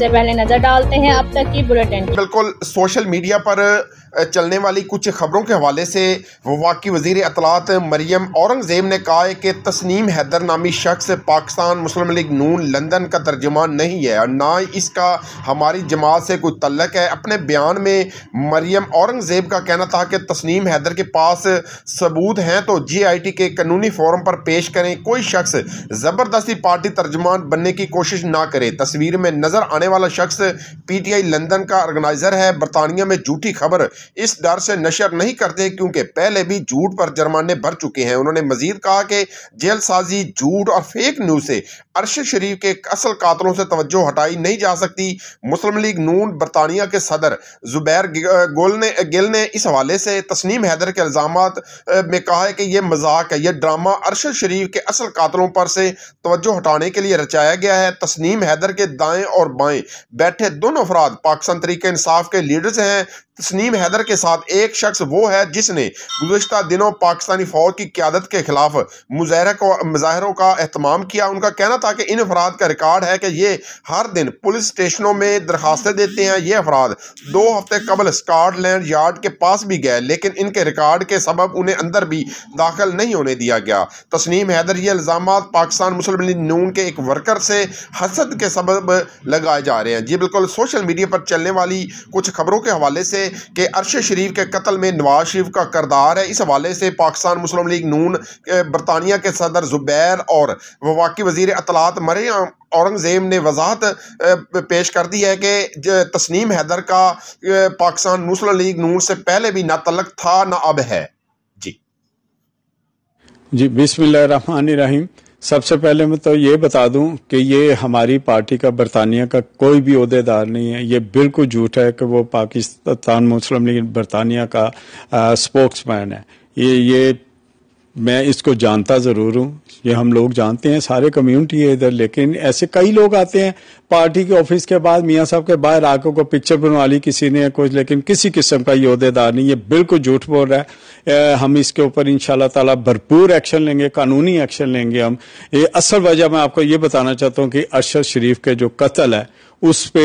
सबसे पहले नजर डालते हैं अब तक की बुलेटिन। बिल्कुल सोशल मीडिया पर चलने वाली कुछ खबरों के हवाले से वफाकी वज़ीर इत्तलात मरियम औरंगज़ेब ने कहा है कि तस्नीम हैदर नामी शख्स पाकिस्तान मुस्लिम लीग नून लंदन का तर्जुमान नहीं है और ना इसका हमारी जमात से कोई तल्लक है। अपने बयान में मरियम औरंगज़ेब का कहना था कि तस्नीम हैदर के पास सबूत हैं तो GIT के कानूनी फोरम पर पेश करें। कोई शख्स ज़बरदस्ती पार्टी तर्जुमान बनने की कोशिश ना करे। तस्वीर में नज़र आने वाला शख्स PTI लंदन का ऑर्गेनाइज़र है। बरतानिया में झूठी खबर इस डर से नशर नहीं करते क्योंकि पहले भी झूठ पर जुर्माने भर चुके हैं। उन्होंने मजीद कहा कि जेलसाजी, झूठ और फेक न्यूज़ से अरशद शरीफ के असल कातलों से तवज्जो हटाई नहीं जा सकती। मुस्लिम लीग नून बरतानिया के सदर जुबैर गिल ने इस हवाले से तस्नीम हैदर के इल्ज़ामात में कहा है कि यह मजाक है, यह ड्रामा अरशद शरीफ के असल कातलों पर से तवज्जो हटाने के लिए रचाया गया है। तस्नीम हैदर के दाएं और बाएं बैठे दोनों अफराद पाकिस्तान तहरीक इंसाफ के लीडर्स हैं। तस्नीम हैदर के साथ एक शख्स वो है जिसने गुज़श्ता दिनों पाकिस्तानी फौज की क़यादत के खिलाफ मुजाहरों का एहतमाम किया। उनका कहना था कि इन अफराद का रिकॉर्ड है कि ये हर दिन पुलिस स्टेशनों में दरखास्तें देते हैं। ये अफराद 2 हफ्ते कबल स्कॉटलैंड यार्ड के पास भी गए लेकिन इनके रिकॉर्ड के सबब उन्हें अंदर भी दाखिल नहीं होने दिया गया। तस्नीम हैदर ये इल्ज़ामात पाकिस्तान मुस्लिम लीग नून के एक वर्कर से हसद के सबब लगाए जा रहे हैं। जी बिल्कुल सोशल मीडिया पर चलने वाली कुछ खबरों के हवाले से कि अरशद शरीफ के कत्ल में नवाज शरीफ का किरदार है, इस हवाले से पाकिस्तान मुस्लिम लीग नून बरतानिया के सदर जुबैर और वफाकी वज़ीर इत्तलात मरियम औरंगज़ेब ने वजाहत पेश कर दी है कि तस्नीम हैदर का पाकिस्तान मुस्लिम लीग नून से पहले भी ना तल्लक था ना अब है। जी बिस्मिल्लाहिर्रहमानिर्रहीम। सबसे पहले मैं तो ये बता दूं कि ये हमारी पार्टी का बरतानिया का कोई भी ओहदेदार नहीं है। ये बिल्कुल झूठ है कि वो पाकिस्तान मुस्लिम लीग बरतानिया का स्पोक्समैन है। ये मैं इसको जानता ज़रूर हूँ, ये हम लोग जानते हैं, सारे कम्युनिटी है इधर। लेकिन ऐसे कई लोग आते हैं पार्टी के ऑफिस के बाद मियाँ साहब के बाहर आकर को पिक्चर बनवा ली किसी ने कुछ, लेकिन किसी किस्म का ये ओहदेदार नहीं। ये बिल्कुल झूठ बोल रहा है। हम इसके ऊपर इंशाल्लाह ताला भरपूर एक्शन लेंगे, कानूनी एक्शन लेंगे हम। ये असल वजह मैं आपको ये बताना चाहता हूँ कि अरशद शरीफ के जो कत्ल है उस पे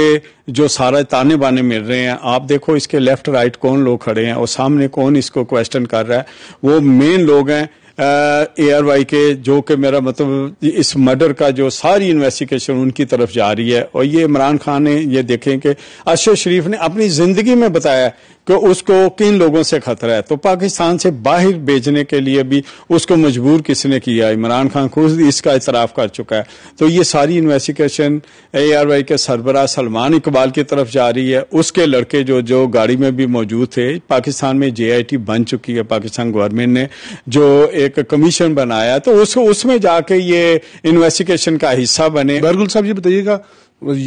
जो सारे ताने बाने मिल रहे हैं, आप देखो इसके लेफ्ट राइट कौन लोग खड़े हैं और सामने कौन इसको क्वेश्चन कर रहा है। वो मेन लोग हैं ARY के, जो कि मेरा मतलब इस मर्डर का जो सारी इन्वेस्टिगेशन उनकी तरफ जा रही है। और ये इमरान खान ने ये देखें कि अरशद शरीफ ने अपनी जिंदगी में बताया कि उसको किन लोगों से खतरा है, तो पाकिस्तान से बाहर भेजने के लिए भी उसको मजबूर किसने किया? इमरान खान खुद इसका इतराफ कर चुका है। तो ये सारी इन्वेस्टिगेशन ARY के सरबराह सलमान इकबाल की तरफ जा रही है। उसके लड़के जो गाड़ी में भी मौजूद थे। पाकिस्तान में JIT बन चुकी है, पाकिस्तान गवर्नमेंट ने जो एक कमीशन बनाया, तो उसमें जाके ये इन्वेस्टिगेशन का हिस्सा बने। बरगुल साहब ये बताइएगा,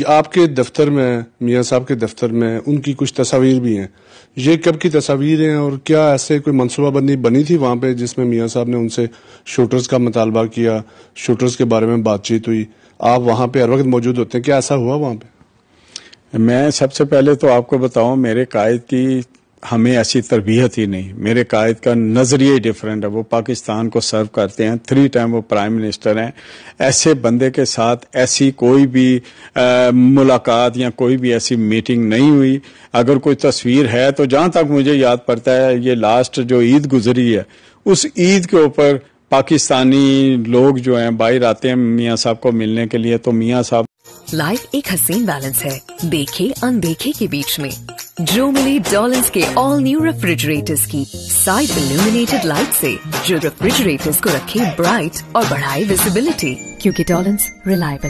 आपके दफ्तर में, मियाँ साहब के दफ्तर में उनकी कुछ तस्वीर भी हैं, ये कब की तस्वीर हैं और क्या ऐसे कोई मनसूबाबंदी बनी थी वहां पे जिसमें मियाँ साहब ने उनसे शूटर्स का मुतालबा किया, शूटर्स के बारे में बातचीत हुई? आप वहां पे हर वक्त मौजूद होते हैं, क्या ऐसा हुआ वहां पे? मैं सबसे पहले तो आपको बताऊं, मेरे कायद की हमें ऐसी तरबियत ही नहीं। मेरे कायद का नजरिया ही डिफरेंट है। वो पाकिस्तान को सर्व करते हैं, 3 टाइम वो प्राइम मिनिस्टर हैं। ऐसे बंदे के साथ ऐसी कोई भी मुलाकात या कोई भी ऐसी मीटिंग नहीं हुई। अगर कोई तस्वीर है तो जहां तक मुझे याद पड़ता है, ये लास्ट जो ईद गुजरी है उस ईद के ऊपर पाकिस्तानी लोग जो हैं बाहर आते हैं मियाँ साहब को मिलने के लिए। तो मियाँ साहब, लाइफ एक हसीन बैलेंस है देखे अनदेखे के बीच में। जो मिले डॉलर्स के ऑल न्यू रेफ्रिजरेटर्स की साइड इल्यूमिनेटेड लाइट से, जो रेफ्रिजरेटर्स को रखे ब्राइट और बढ़ाए विजिबिलिटी, क्योंकि डॉलर्स रिलायबल